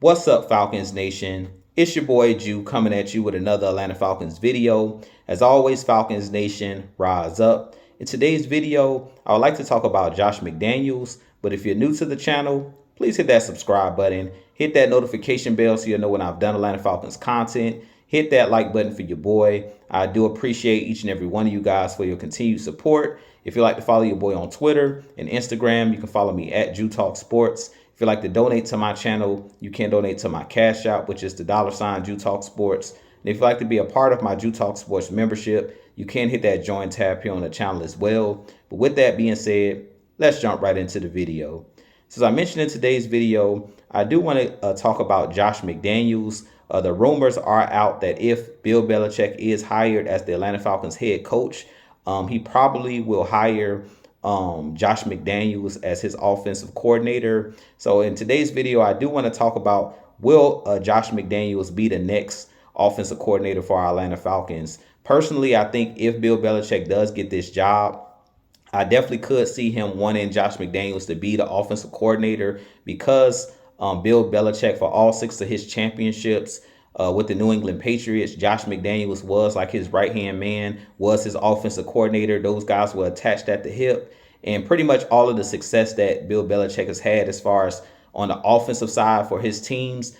What's up, Falcons Nation? It's your boy Jew coming at you with another Atlanta Falcons video. As always, Falcons Nation, rise up. In today's video, I would like to talk about Josh McDaniels, but if you're new to the channel, please hit that subscribe button, hit that notification bell so you'll know when I've done Atlanta Falcons content, hit that like button for your boy. I do appreciate each and every one of you guys for your continued support. If you'd like to follow your boy on Twitter and Instagram, you can follow me at Jew Talk Sports. If you'd like to donate to my channel, you can donate to my Cash App, which is the $ Jew Talk Sports. And if you'd like to be a part of my Jew Talk Sports membership, you can hit that join tab here on the channel as well. But with that being said, let's jump right into the video. So as I mentioned in today's video, I do want to talk about Josh McDaniels. The rumors are out that if Bill Belichick is hired as the Atlanta Falcons head coach, he probably will hire Josh McDaniels as his offensive coordinator. So in today's video, I do want to talk about, will Josh McDaniels be the next offensive coordinator for our Atlanta Falcons? Personally, I think if Bill Belichick does get this job, I definitely could see him wanting Josh McDaniels to be the offensive coordinator because Bill Belichick, for all 6 of his championships with the New England Patriots, Josh McDaniels was like his right-hand man, was his offensive coordinator. Those guys were attached at the hip. And pretty much all of the success that Bill Belichick has had as far as on the offensive side for his teams,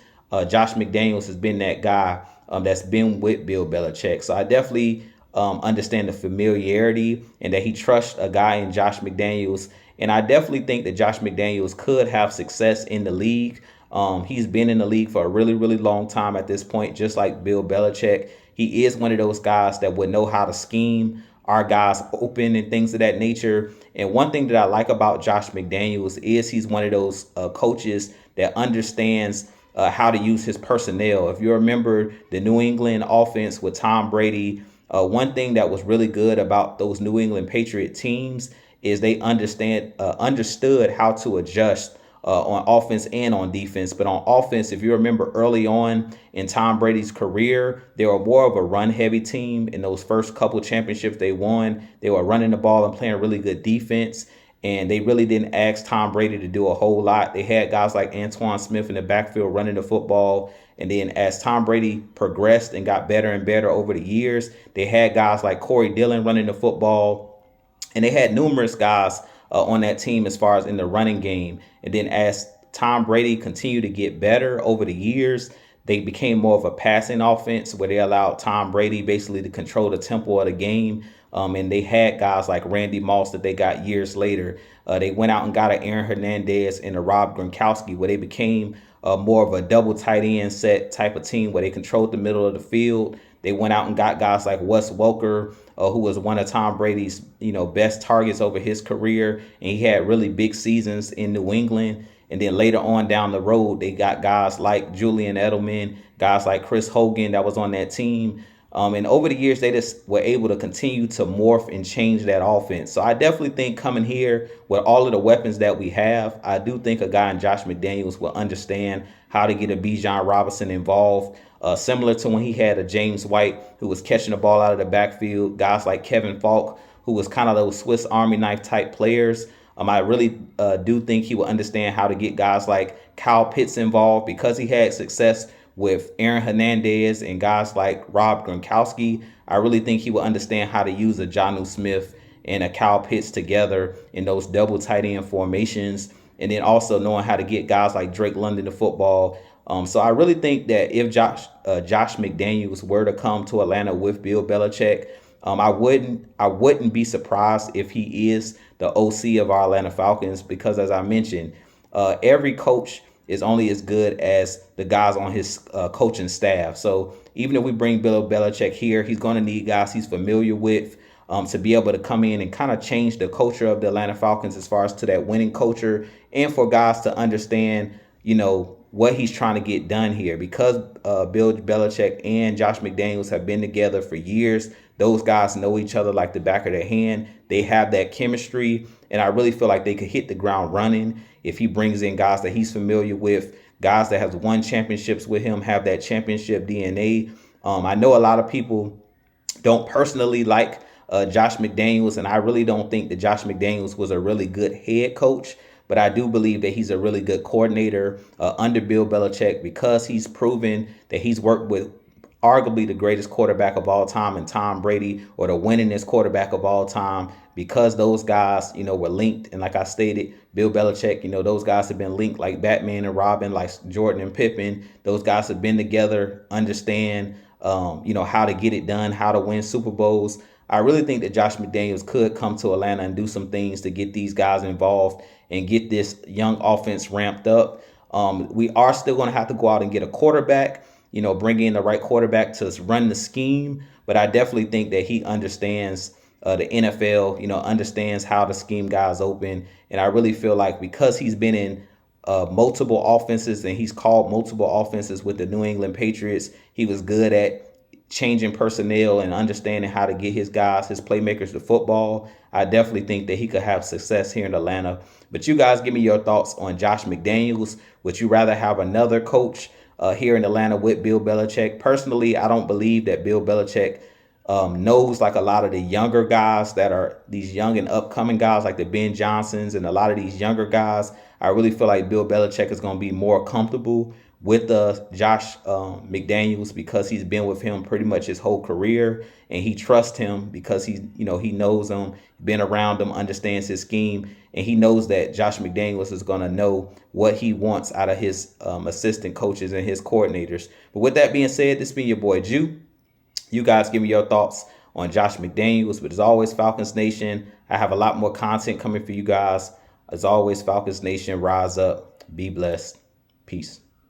Josh McDaniels has been that guy that's been with Bill Belichick. So I definitely understand the familiarity and that he trusts a guy in Josh McDaniels. And I definitely think that Josh McDaniels could have success in the league. He's been in the league for a really, really long time at this point, just like Bill Belichick. He is one of those guys that would know how to scheme our guys open and things of that nature. And one thing that I like about Josh McDaniels is he's one of those coaches that understands how to use his personnel. If you remember the New England offense with Tom Brady, one thing that was really good about those New England Patriot teams is they understood how to adjust on offense and on defense. But on offense, if you remember early on in Tom Brady's career, they were more of a run-heavy team. In those first couple championships they won, they were running the ball and playing really good defense. And they really didn't ask Tom Brady to do a whole lot. They had guys like Antoine Smith in the backfield running the football. And then as Tom Brady progressed and got better and better over the years, they had guys like Corey Dillon running the football. And they had numerous guys on that team as far as in the running game. And then as Tom Brady continued to get better over the years, they became more of a passing offense where they allowed Tom Brady basically to control the tempo of the game. And they had guys like Randy Moss that they got years later. They went out and got an Aaron Hernandez and a Rob Gronkowski, where they became more of a double tight end set type of team where they controlled the middle of the field. They went out and got guys like Wes Welker, who was one of Tom Brady's, best targets over his career. And he had really big seasons in New England. And then later on down the road, they got guys like Julian Edelman, guys like Chris Hogan that was on that team. And over the years, they just were able to continue to morph and change that offense. So I definitely think coming here with all of the weapons that we have, I do think a guy in Josh McDaniels will understand how to get a Bijan Robinson involved. Similar to when he had a James White who was catching the ball out of the backfield, guys like Kevin Falk, who was kind of those Swiss Army knife type players. I really do think he will understand how to get guys like Kyle Pitts involved because he had success with Aaron Hernandez and guys like Rob Gronkowski. I really think he will understand how to use a Jonnu Smith and a Kyle Pitts together in those double tight end formations. And then also knowing how to get guys like Drake London to football. So I really think that if Josh McDaniels were to come to Atlanta with Bill Belichick, I wouldn't be surprised if he is the OC of our Atlanta Falcons because, as I mentioned, every coach is only as good as the guys on his coaching staff. So even if we bring Bill Belichick here, he's going to need guys he's familiar with to be able to come in and kind of change the culture of the Atlanta Falcons as far as to that winning culture, and for guys to understand, what he's trying to get done here. Because Bill Belichick and Josh McDaniels have been together for years, those guys know each other like the back of their hand. They have that chemistry, and I really feel like they could hit the ground running if he brings in guys that he's familiar with, guys that have won championships with him, have that championship DNA. I know a lot of people don't personally like Josh McDaniels, and I really don't think that Josh McDaniels was a really good head coach. but I do believe that he's a really good coordinator under Bill Belichick because he's proven that he's worked with arguably the greatest quarterback of all time in Tom Brady, or the winningest quarterback of all time, because those guys, were linked. And like I stated, Bill Belichick, those guys have been linked like Batman and Robin, like Jordan and Pippen. Those guys have been together, understand, how to get it done, how to win Super Bowls. I really think that Josh McDaniels could come to Atlanta and do some things to get these guys involved and get this young offense ramped up. We are still going to have to go out and get a quarterback, bring in the right quarterback to run the scheme. But I definitely think that he understands the NFL, understands how to scheme guys open. And I really feel like because he's been in multiple offenses and he's called multiple offenses with the New England Patriots, he was good at changing personnel and understanding how to get his guys, his playmakers, the football. I definitely think that he could have success here in Atlanta. But you guys give me your thoughts on Josh McDaniels. Would you rather have another coach here in Atlanta with Bill Belichick? Personally, I don't believe that Bill Belichick knows like a lot of the younger guys that are these young and upcoming guys like the Ben Johnsons and a lot of these younger guys. I really feel like Bill Belichick is going to be more comfortable with Josh McDaniels because he's been with him pretty much his whole career, and he trusts him because he knows him, been around him, understands his scheme, and he knows that Josh McDaniels is going to know what he wants out of his assistant coaches and his coordinators. But with that being said, this has been your boy Jew. You guys give me your thoughts on Josh McDaniels. But as always, Falcons Nation, I have a lot more content coming for you guys. As always, Falcons Nation, rise up, be blessed. Peace.